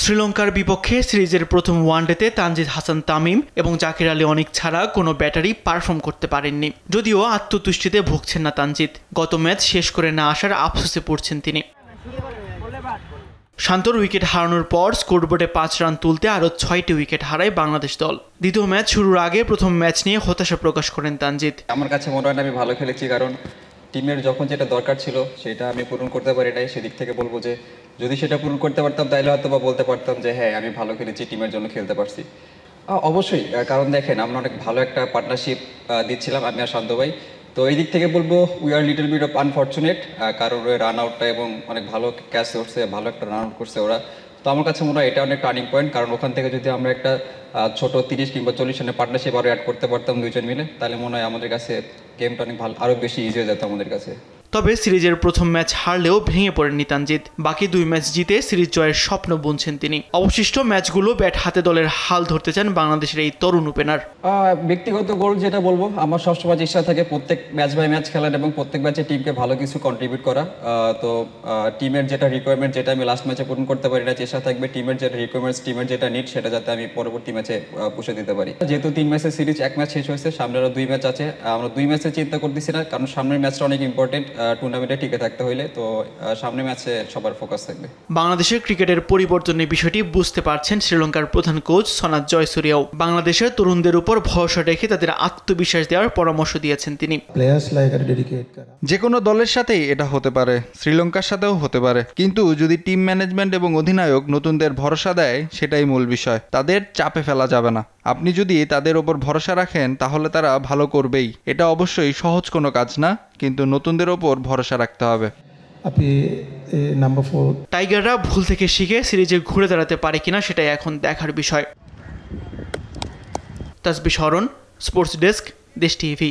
শ্রীলঙ্কার বিপক্ষে সিরিজের প্রথম ওয়ানডেতে তানজিদ হাসান তামিম এবং জাকির আলী অনিক ছাড়া কোনো ব্যাটারি পারফর্ম করতে পারেননি। যদিও আত্মতুষ্টিতে ভুগছেন না তানজিদ, গত ম্যাচ শেষ করে না আসার আফসোসে পড়ছেন তিনি। শান্তর উইকেট হারানোর পর স্কোরবোর্ডে 5 রান তুলতে আরও 6টি উইকেট হারায় বাংলাদেশ দল। দ্বিতীয় ম্যাচ শুরুর আগে প্রথম ম্যাচ নিয়ে হতাশা প্রকাশ করেন তানজিদ। আমার কাছে মনে হয় আমি ভালো খেলেছি, কারণ টিমের যখন যেটা দরকার ছিল সেটা আমি পূরণ করতে পারি নাই। সেদিক থেকে বলবো যে যদি সেটা পূরণ করতে পারতাম তাহলে হয়তো বা বলতে পারতাম যে হ্যাঁ আমি ভালো খেলেছি, টিমের জন্য খেলতে পারছি। অবশ্যই, কারণ দেখেন আমরা অনেক ভালো একটা পার্টনারশিপ দিচ্ছিলাম আমি আর শান্ত ভাই। তো এই দিক থেকে বলবো we are little bit of unfortunate, কারণ ওই রান আউটটা এবং অনেক ভালো ক্যাচ করছে, ভালো একটা রান আউট করছে ওরা। তো আমার কাছে মনে হয় এটা অনেক টার্নিং পয়েন্ট, কারণ ওখান থেকে যদি আমরা একটা ছোট 30 কিংবা 40 রানের পার্টনারশিপ আরও অ্যাড করতে পারতাম দুইজন মিলে, তাহলে মনে হয় আমাদের কাছে গেমটা অনেক ভালো, আরও বেশি ইজি হয়ে যেত আমাদের কাছে। তবে সিরিজের প্রথম ম্যাচ হারলেও ভেঙে পড়েননি তানজিদ। বাকি 2 ম্যাচ জিতে সিরিজ জয়ের স্বপ্ন বুনছেন তিনি। অবশিষ্ট ম্যাচগুলো ব্যাট হাতে দলের হাল ধরতে চান বাংলাদেশের এই তরুণ ওপেনার। ব্যক্তিগত গোল যেটা বলবো, আমার সবসময় চেষ্টা থাকে প্রত্যেক ম্যাচ বাই ম্যাচ খেলার এবং প্রত্যেক ম্যাচে টিমকে ভালো কিছু কন্ট্রিবিউট করা। তো টিমের যেটা রিকোয়ারমেন্ট, যেটা আমি লাস্ট ম্যাচে পূরণ করতে পারি না, চেষ্টা থাকবে টিমের যেটা রিকোয়ারমেন্টস, টিমের যেটা নিড, সেটা যাতে আমি পরবর্তী ম্যাচে পুষে দিতে পারি। যেহেতু 3 ম্যাচের সিরিজ, 1 ম্যাচ শেষ হয়েছে, সামনে আরও 2 ম্যাচ আছে। আমরা 2 ম্যাচে চিন্তা করতেছি না, কারণ সামনের ম্যাচটা অনেক ইম্পর্টেন্ট টুর্নামেন্টে টিকে থাকতে হইলে। তো সামনের ম্যাচে সবার ফোকাস থাকবে। বাংলাদেশের ক্রিকেটের পরিবর্তনের বিষয়টি বুঝতে পারছেন শ্রীলঙ্কার প্রধান কোচ সনাথ জয়সুরিয়াও। বাংলাদেশের তরুণদের উপর ভরসা রেখে তাদের আত্মবিশ্বাস দেওয়ার পরামর্শ দিয়েছেন তিনি। যে কোনো দলের সাথেই এটা হতে পারে, শ্রীলঙ্কার সাথেও হতে পারে, কিন্তু যদি টিম ম্যানেজমেন্ট এবং অধিনায়ক নতুনদের ভরসা দেয় সেটাই মূল বিষয়। তাদের চাপে ফেলা যাবে না। আপনি যদি তাদের ওপর ভরসা রাখেন তাহলে তারা ভালো করবেই। এটা অবশ্যই সহজ কোনো কাজ না, কিন্তু নতুনদের ওপর ভরসা রাখতে হবে। টাইগাররা ভুল থেকে শিখে সিরিজে ঘুরে দাঁড়াতে পারে কিনা সেটাই এখন দেখার বিষয়। তাসবিহ শরণ, স্পোর্টস ডেস্ক, দেশ টিভি।